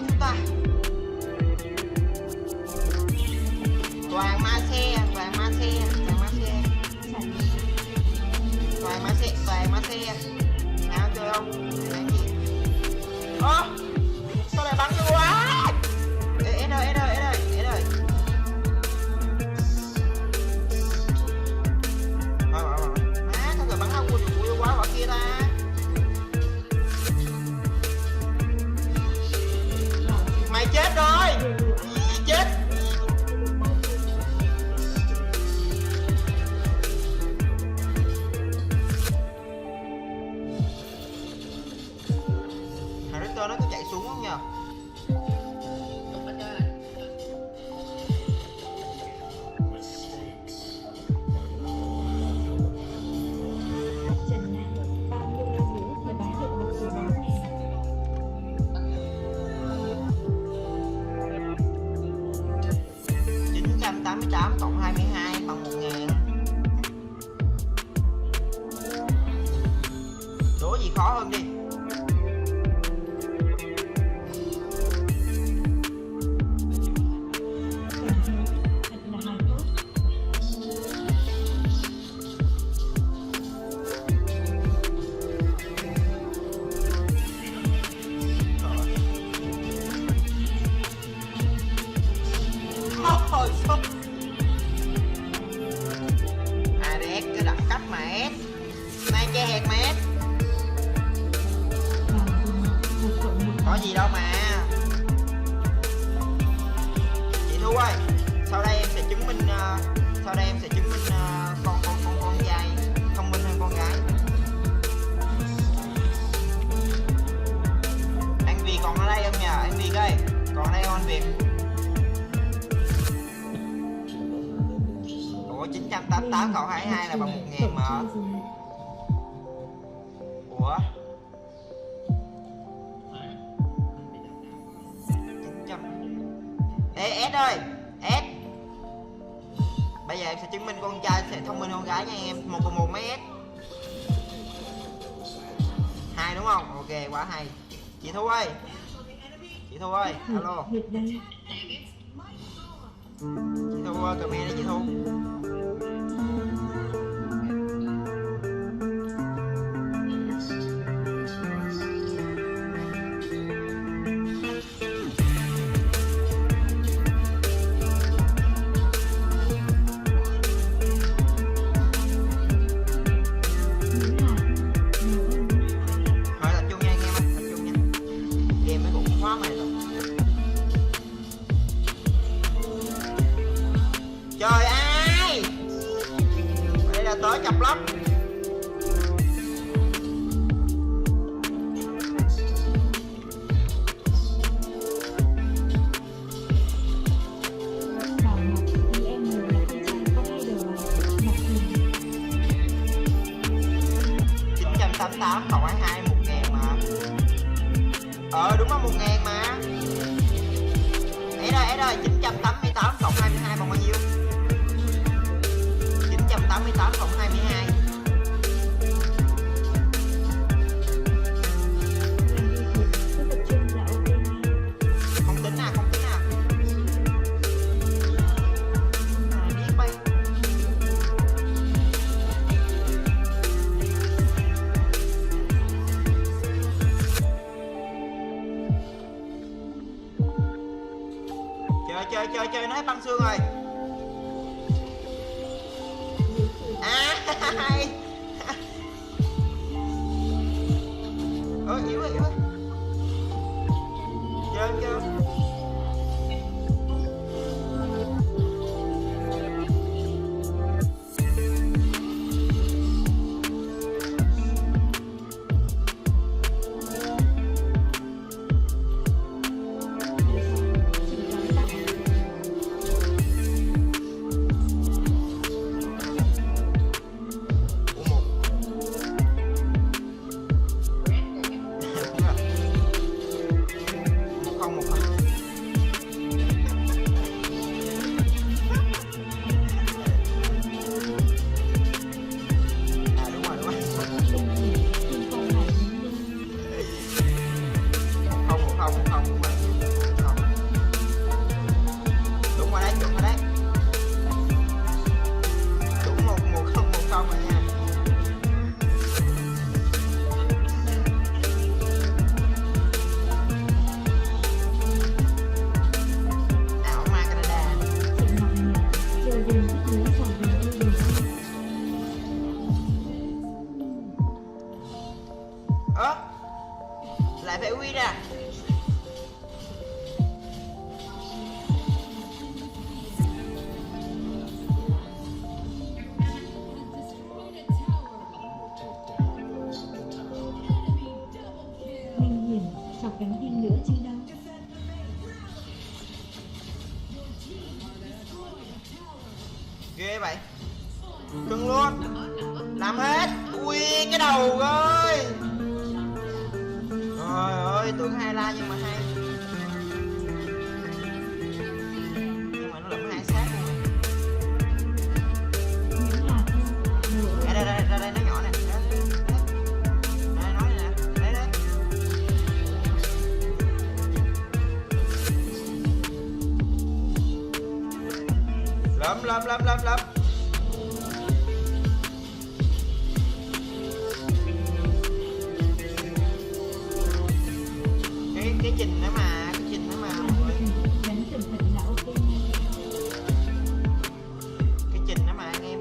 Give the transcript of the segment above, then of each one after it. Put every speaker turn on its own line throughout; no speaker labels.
chúng ta. Toàn ma xe, toàn ma xe, toàn ma xe, toàn ma xe, toàn ma xe. Nào chơi không? Làm gì? Ơ, sao lại bắn vô quá? Ê ơi, ê ơi, ê ơi, ê ơi. Má, sao lại bắn không vô quá vào kia ta? Mày chết rồi. Chết. Nó có chạy xuống không nhờ? $988 cộng 22 bằng 1.000. Đố gì khó hơn đi. Cái đẳng cấp mà ép nay che hẹt mà ép có gì đâu mà. Chị Thu ơi, sau đây em sẽ chứng minh con trai thông minh hơn con gái. Anh Việt còn ở đây không nhờ? Anh Việt ơi, còn ở đây không anh Việt? 988 cộng 22 là bằng 1.000 mà. Ủa? 900. Ê S ơi, S. Bây giờ em sẽ chứng minh con trai sẽ thông minh con gái nha em. 1 cộng 1 mấy S? 2 đúng không? Ok, quá hay. Chị Thu ơi. Chị Thu ơi, alo. Chị Thu ơi, comment đi chị Thu. Trời ai, đây là tới chập lắm. $988 cộng 22 1.000 mà. Đúng là 1.000 mà. Ấy rồi 988 cộng 22 bằng bao nhiêu? 988 cộng 22. Không tính à, không tính à. Biết bay. Chơi nó hết băng xương rồi. Hay. Yếu rồi. Chơi. Không ghê vậy, cưng luôn, làm hết. Ui cái đầu ơi, trời ơi tưởng highlight nhưng mà hay, nhưng mà nó lụm hai sát luôn. Đây đây đây đây, nó nhỏ nè, đây nói nè, đấy đấy. Lắm cái trình nữa mà, cái trình nữa mà mọi người, cái trình nữa mà anh em.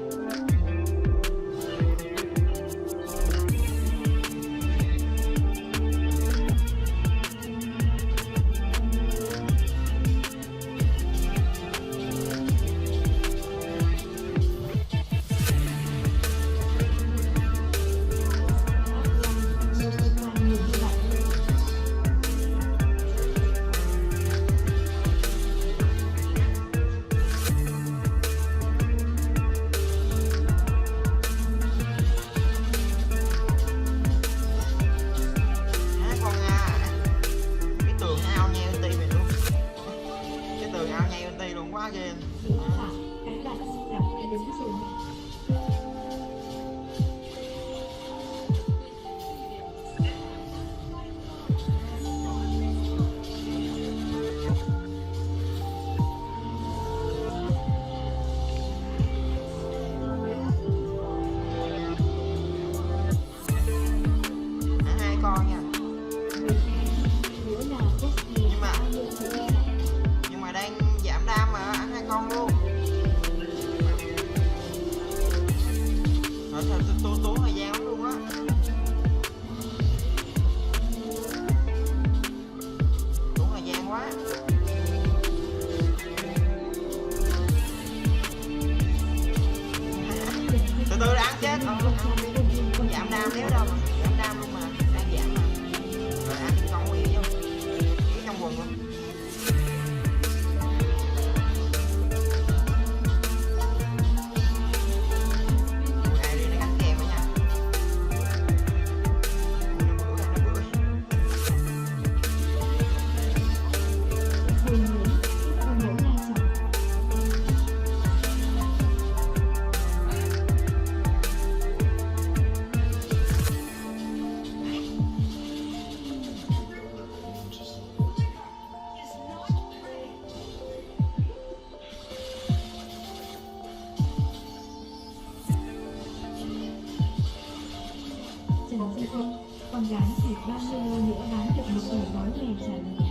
Quá ghê. Hai con nha. Nhưng mà đang giảm đam mà ăn hai con luôn. Thôi tốn thời gian lắm luôn á. Tốn thời gian quá. Từ từ ăn chết. Giảm đam đéo đâu mà. Giảm đam luôn mà. Đang giảm mà. Rồi ăn con quỷ vô. Cái trong quần luôn.
Con gái thì 30 nữa bán được một ổ gói mè trả lời.